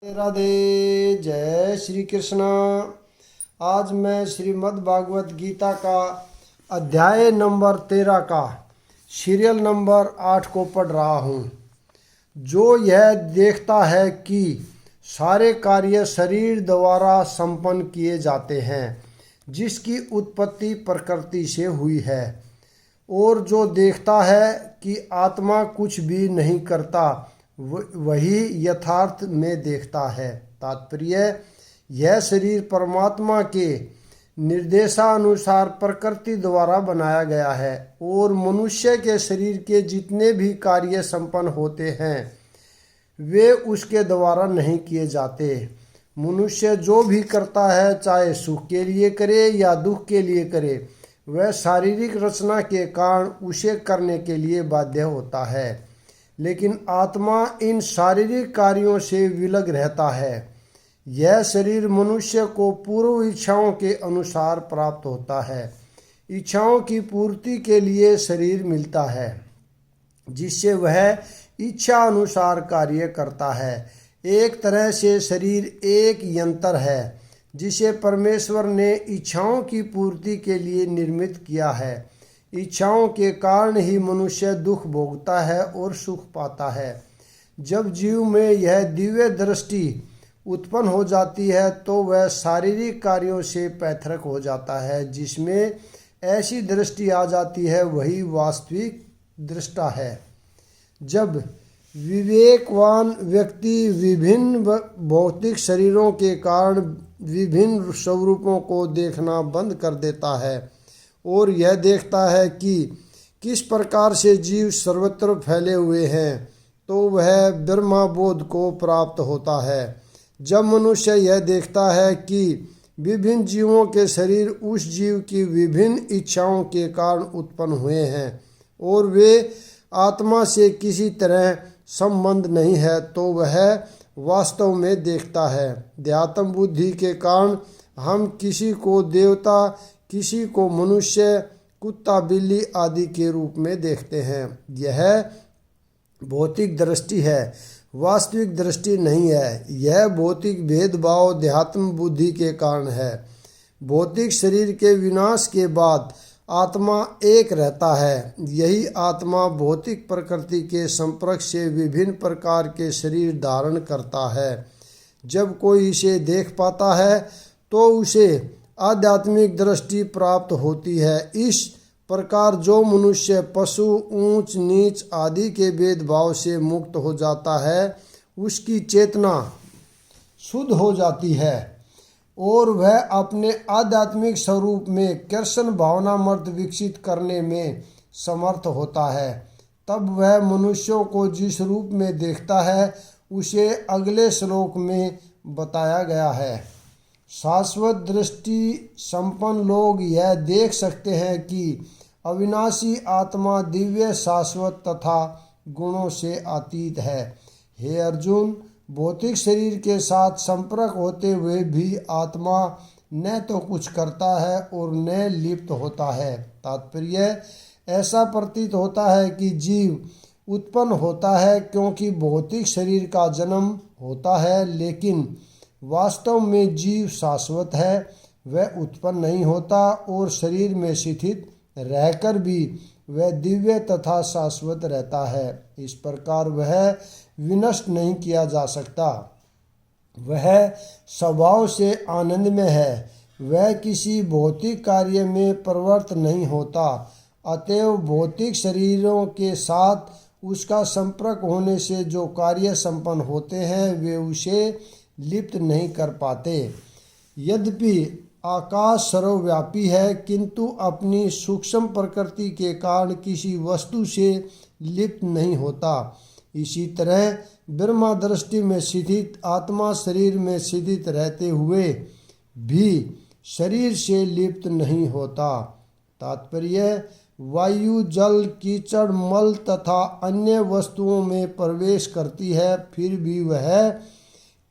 राधे। जय श्री कृष्णा। आज मैं श्रीमद् भागवत गीता का अध्याय नंबर 13 का सीरियल नंबर 8 को पढ़ रहा हूँ। जो यह देखता है कि सारे कार्य शरीर द्वारा संपन्न किए जाते हैं, जिसकी उत्पत्ति प्रकृति से हुई है, और जो देखता है कि आत्मा कुछ भी नहीं करता, वही यथार्थ में देखता है। तात्पर्य, यह शरीर परमात्मा के निर्देशानुसार प्रकृति द्वारा बनाया गया है, और मनुष्य के शरीर के जितने भी कार्य संपन्न होते हैं वे उसके द्वारा नहीं किए जाते। मनुष्य जो भी करता है, चाहे सुख के लिए करे या दुख के लिए करे, वह शारीरिक रचना के कारण उसे करने के लिए बाध्य होता है। लेकिन आत्मा इन शारीरिक कार्यों से विलग रहता है। यह शरीर मनुष्य को पूर्व इच्छाओं के अनुसार प्राप्त होता है। इच्छाओं की पूर्ति के लिए शरीर मिलता है, जिससे वह इच्छा अनुसार कार्य करता है। एक तरह से शरीर एक यंत्र है, जिसे परमेश्वर ने इच्छाओं की पूर्ति के लिए निर्मित किया है। इच्छाओं के कारण ही मनुष्य दुख भोगता है और सुख पाता है। जब जीव में यह दिव्य दृष्टि उत्पन्न हो जाती है, तो वह शारीरिक कार्यों से पृथक हो जाता है। जिसमें ऐसी दृष्टि आ जाती है, वही वास्तविक दृष्टा है। जब विवेकवान व्यक्ति विभिन्न भौतिक शरीरों के कारण विभिन्न स्वरूपों को देखना बंद कर देता है और यह देखता है कि किस प्रकार से जीव सर्वत्र फैले हुए हैं, तो वह ब्रह्मबोध को प्राप्त होता है। जब मनुष्य यह देखता है कि विभिन्न जीवों के शरीर उस जीव की विभिन्न इच्छाओं के कारण उत्पन्न हुए हैं और वे आत्मा से किसी तरह संबंध नहीं है, तो वह वास्तव में देखता है। ध्यात्म बुद्धि के कारण हम किसी को देवता, किसी को मनुष्य, कुत्ता, बिल्ली आदि के रूप में देखते हैं। यह भौतिक दृष्टि है, वास्तविक दृष्टि नहीं है। यह भौतिक भेदभाव ध्यात्म बुद्धि के कारण है। भौतिक शरीर के विनाश के बाद आत्मा एक रहता है। यही आत्मा भौतिक प्रकृति के संपर्क से विभिन्न प्रकार के शरीर धारण करता है। जब कोई इसे देख पाता है, तो उसे आध्यात्मिक दृष्टि प्राप्त होती है। इस प्रकार जो मनुष्य पशु, ऊंच नीच आदि के भेदभाव से मुक्त हो जाता है, उसकी चेतना शुद्ध हो जाती है और वह अपने आध्यात्मिक स्वरूप में कृष्ण भावनामृत विकसित करने में समर्थ होता है। तब वह मनुष्यों को जिस रूप में देखता है, उसे अगले श्लोक में बताया गया है। शाश्वत दृष्टि संपन्न लोग यह देख सकते हैं कि अविनाशी आत्मा दिव्य, शाश्वत तथा गुणों से अतीत है। हे अर्जुन, भौतिक शरीर के साथ संपर्क होते हुए भी आत्मा न तो कुछ करता है और न लिप्त होता है। तात्पर्य, ऐसा प्रतीत होता है कि जीव उत्पन्न होता है क्योंकि भौतिक शरीर का जन्म होता है, लेकिन वास्तव में जीव शाश्वत है। वह उत्पन्न नहीं होता और शरीर में स्थित रहकर भी वह दिव्य तथा शाश्वत रहता है। इस प्रकार वह विनष्ट नहीं किया जा सकता। वह स्वभाव से आनंद में है। वह किसी भौतिक कार्य में प्रवृत्त नहीं होता। अतएव भौतिक शरीरों के साथ उसका संपर्क होने से जो कार्य संपन्न होते हैं, वे उसे लिप्त नहीं कर पाते। यद्यपि आकाश सर्वव्यापी है, किंतु अपनी सूक्ष्म प्रकृति के कारण किसी वस्तु से लिप्त नहीं होता। इसी तरह ब्रह्म दृष्टि में स्थित आत्मा शरीर में स्थित रहते हुए भी शरीर से लिप्त नहीं होता। तात्पर्य, वायु, जल, कीचड़, मल तथा अन्य वस्तुओं में प्रवेश करती है, फिर भी वह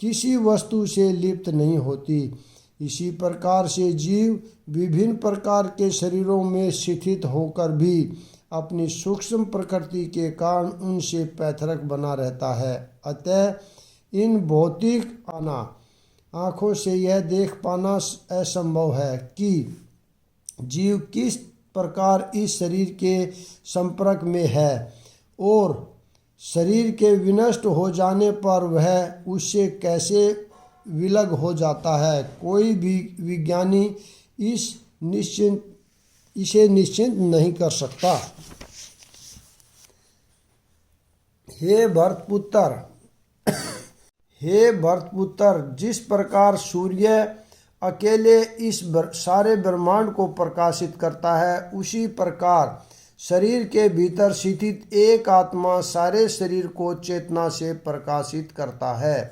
किसी वस्तु से लिप्त नहीं होती। इसी प्रकार से जीव विभिन्न प्रकार के शरीरों में स्थित होकर भी अपनी सूक्ष्म प्रकृति के कारण उनसे पृथक बना रहता है। अतः इन भौतिक आँखों से यह देख पाना असंभव है कि जीव किस प्रकार इस शरीर के संपर्क में है और शरीर के विनष्ट हो जाने पर वह उससे कैसे विलग हो जाता है। कोई भी विज्ञानी इसे निश्चित नहीं कर सकता। हे भरतपुत्र, जिस प्रकार सूर्य अकेले इस सारे ब्रह्मांड को प्रकाशित करता है, उसी प्रकार शरीर के भीतर स्थित एक आत्मा सारे शरीर को चेतना से प्रकाशित करता है।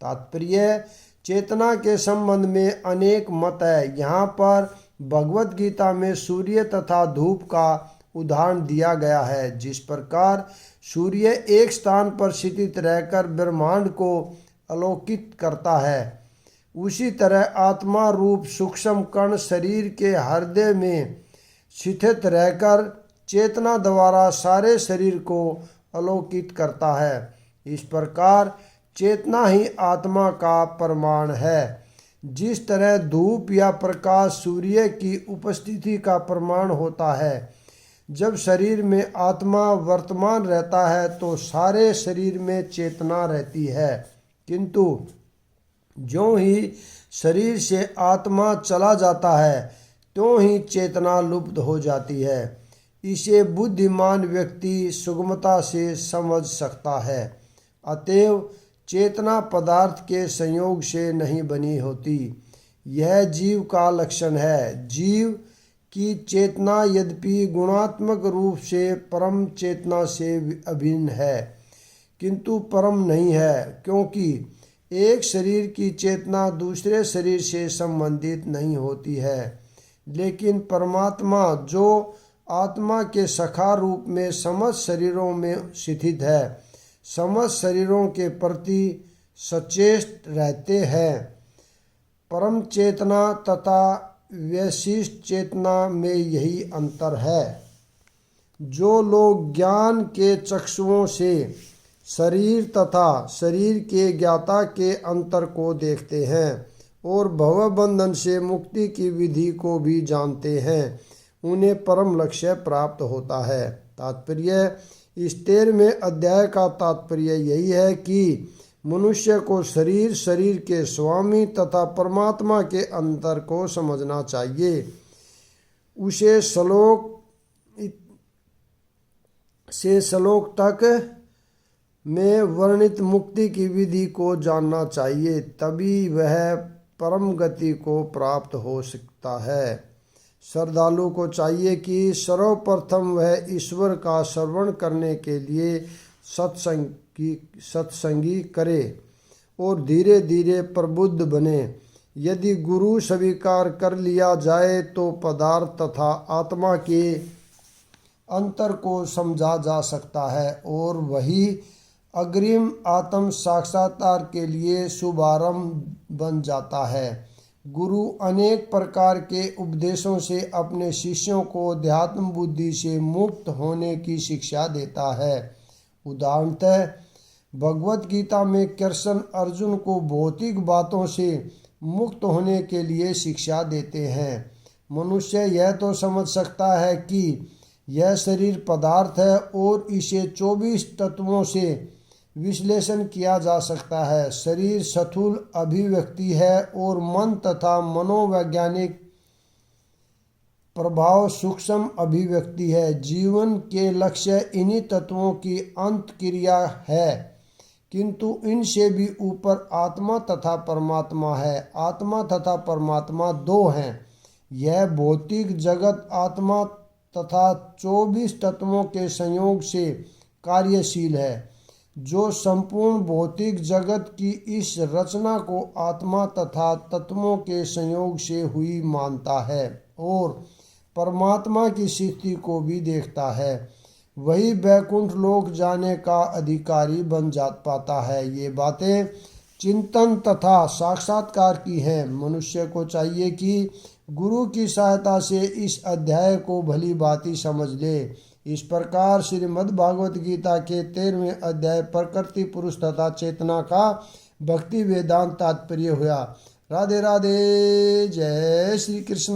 तात्पर्य, चेतना के संबंध में अनेक मत है। यहाँ पर भगवत गीता में सूर्य तथा धूप का उदाहरण दिया गया है। जिस प्रकार सूर्य एक स्थान पर स्थित रहकर ब्रह्मांड को आलोकित करता है, उसी तरह आत्मा रूप सूक्ष्म कण शरीर के हृदय में स्थित रहकर चेतना द्वारा सारे शरीर को आलोकित करता है। इस प्रकार चेतना ही आत्मा का प्रमाण है। जिस तरह धूप या प्रकाश सूर्य की उपस्थिति का प्रमाण होता है, जब शरीर में आत्मा वर्तमान रहता है तो सारे शरीर में चेतना रहती है, किंतु ज्यों ही शरीर से आत्मा चला जाता है त्यों ही चेतना लुप्त हो जाती है। इसे बुद्धिमान व्यक्ति सुगमता से समझ सकता है। अतएव चेतना पदार्थ के संयोग से नहीं बनी होती। यह जीव का लक्षण है। जीव की चेतना यद्यपि गुणात्मक रूप से परम चेतना से अभिन्न है, किंतु परम नहीं है, क्योंकि एक शरीर की चेतना दूसरे शरीर से संबंधित नहीं होती है। लेकिन परमात्मा जो आत्मा के सखा रूप में समस्त शरीरों में स्थित है, समस्त शरीरों के प्रति सचेत रहते हैं। परम चेतना तथा वैशिष्ट चेतना में यही अंतर है। जो लोग ज्ञान के चक्षुओं से शरीर तथा शरीर के ज्ञाता के अंतर को देखते हैं और भवबंधन से मुक्ति की विधि को भी जानते हैं, उन्हें परम लक्ष्य प्राप्त होता है। तात्पर्य, इस 13वें अध्याय का तात्पर्य यही है कि मनुष्य को शरीर, शरीर के स्वामी तथा परमात्मा के अंतर को समझना चाहिए। उसे श्लोक से श्लोक तक में वर्णित मुक्ति की विधि को जानना चाहिए, तभी वह परम गति को प्राप्त हो सकता है। श्रद्धालु को चाहिए कि सर्वप्रथम वह ईश्वर का श्रवण करने के लिए सत्संगी करे और धीरे धीरे प्रबुद्ध बने। यदि गुरु स्वीकार कर लिया जाए तो पदार्थ तथा आत्मा के अंतर को समझा जा सकता है और वही अग्रिम आत्म साक्षात्कार के लिए शुभारंभ बन जाता है। गुरु अनेक प्रकार के उपदेशों से अपने शिष्यों को अध्यात्म बुद्धि से मुक्त होने की शिक्षा देता है। उदाहरणतः भगवत गीता में कृष्ण अर्जुन को भौतिक बातों से मुक्त होने के लिए शिक्षा देते हैं। मनुष्य यह तो समझ सकता है कि यह शरीर पदार्थ है और इसे 24 तत्वों से विश्लेषण किया जा सकता है। शरीर स्थूल अभिव्यक्ति है और मन तथा मनोवैज्ञानिक प्रभाव सूक्ष्म अभिव्यक्ति है। जीवन के लक्ष्य इन्हीं तत्वों की अंत क्रिया है, किंतु इनसे भी ऊपर आत्मा तथा परमात्मा है। आत्मा तथा परमात्मा दो हैं। यह भौतिक जगत आत्मा तथा 24 तत्वों के संयोग से कार्यशील है, जो संपूर्ण भौतिक जगत की इस रचना को आत्मा तथा तत्वों के संयोग से हुई मानता है और परमात्मा की स्थिति को भी देखता है। वही वैकुंठ लोक जाने का अधिकारी बन पाता है। ये बातें चिंतन तथा साक्षात्कार की हैं। मनुष्य को चाहिए कि गुरु की सहायता से इस अध्याय को भली भांति समझ ले। इस प्रकार श्रीमद् भागवत गीता के 13वें अध्याय प्रकृति पुरुष तथा चेतना का भक्ति वेदांत तात्पर्य हुआ। राधे राधे। जय श्री कृष्ण।